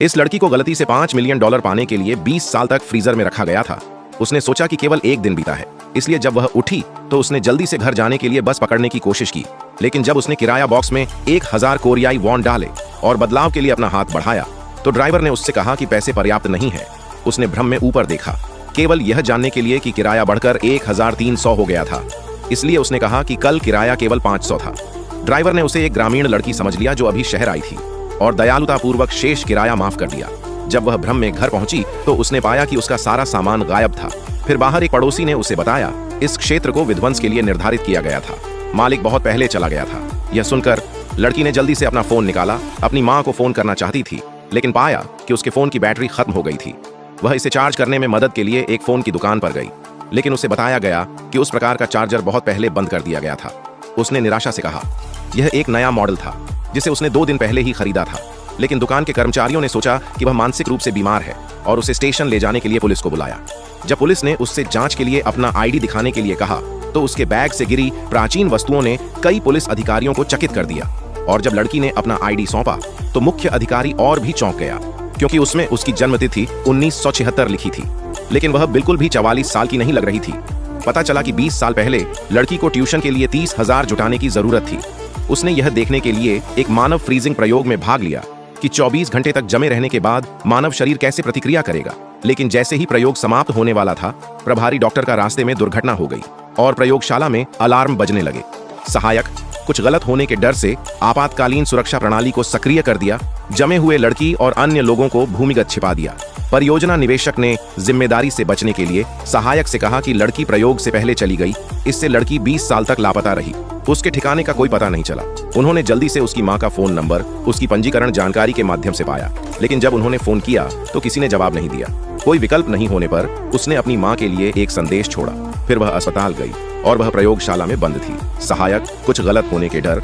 इस लड़की को गलती से $5 मिलियन पाने के लिए 20 साल तक फ्रीजर में रखा गया था। उसने सोचा कि केवल एक दिन बीता है, इसलिए जब वह उठी तो उसने जल्दी से घर जाने के लिए बस पकड़ने की कोशिश की। लेकिन जब उसने किराया बॉक्स में 1000 कोरियाई वॉन डाले और बदलाव के लिए अपना हाथ बढ़ाया तो ड्राइवर ने उससे कहा कि पैसे पर्याप्त नहीं है। उसने भ्रम में ऊपर देखा, केवल यह जानने के लिए कि किराया बढ़कर 1300 हो गया था। इसलिए उसने कहा कि कल किराया केवल 500 था। ड्राइवर ने उसे एक ग्रामीण लड़की समझ लिया जो अभी शहर आई थी और दयालुतापूर्वक शेष किराया माफ कर दिया। जब वह भ्रम में घर पहुंची तो उसने पाया कि उसका सारा सामान गायब था। फिर बाहर एक पड़ोसी ने उसे बताया, इस क्षेत्र को विध्वंस के लिए निर्धारित किया गया था, मालिक बहुत पहले चला गया था। यह सुनकर लड़की ने जल्दी से अपना फोन निकाला। अपनी माँ को फोन करना चाहती थी, लेकिन पाया कि उसके फोन की बैटरी खत्म हो गई थी। वह इसे चार्ज करने में मदद के लिए एक फोन की दुकान पर गई, लेकिन उसे बताया गया कि उस प्रकार का चार्जर बहुत पहले बंद कर दिया गया था। उसने निराशा से कहा, यह एक नया मॉडल था जिसे उसने 2 दिन पहले ही खरीदा था। लेकिन दुकान के कर्मचारियों ने सोचा कि वह मानसिक रूप से बीमार है और उसे स्टेशन ले जाने के लिए पुलिस को बुलाया। जब पुलिस ने उससे जांच के लिए अपना आईडी दिखाने के लिए कहा तो उसके बैग से गिरी प्राचीन वस्तुओं ने कई पुलिस अधिकारियों को चकित कर दिया। और जब लड़की ने अपना आईडी सौंपा तो मुख्य अधिकारी और भी चौंक गया, क्योंकि उसमें उसकी जन्मतिथि 1976 लिखी थी, लेकिन वह बिल्कुल भी 44 साल की नहीं लग रही थी। पता चला कि 20 साल पहले लड़की को ट्यूशन के लिए 30,000 जुटाने की जरूरत थी। उसने यह देखने के लिए एक मानव फ्रीजिंग प्रयोग में भाग लिया कि 24 घंटे तक जमे रहने के बाद मानव शरीर कैसे प्रतिक्रिया करेगा। लेकिन जैसे ही प्रयोग समाप्त होने वाला था, प्रभारी डॉक्टर का रास्ते में दुर्घटना हो गई और प्रयोगशाला में अलार्म बजने लगे। सहायक कुछ गलत होने के डर से आपातकालीन सुरक्षा प्रणाली को सक्रिय कर दिया, जमे हुए लड़की और अन्य लोगों को भूमिगत छिपा दिया। परियोजना निवेशक ने जिम्मेदारी से बचने के लिए सहायक से कहा कि लड़की प्रयोग से पहले चली गई। इससे लड़की 20 साल तक लापता रही। उसके ठिकाने का कोई पता नहीं चला। उन्होंने जल्दी से उसकी मां का फोन नंबर उसकी पंजीकरण जानकारी के माध्यम से पाया, लेकिन जब उन्होंने फोन किया तो किसी ने जवाब नहीं दिया। कोई विकल्प नहीं होने पर उसने अपनी मां के लिए एक संदेश छोड़ा। फिर वह अस्पताल गई और वह प्रयोगशाला में बंद थी। सहायक कुछ गलत होने के डर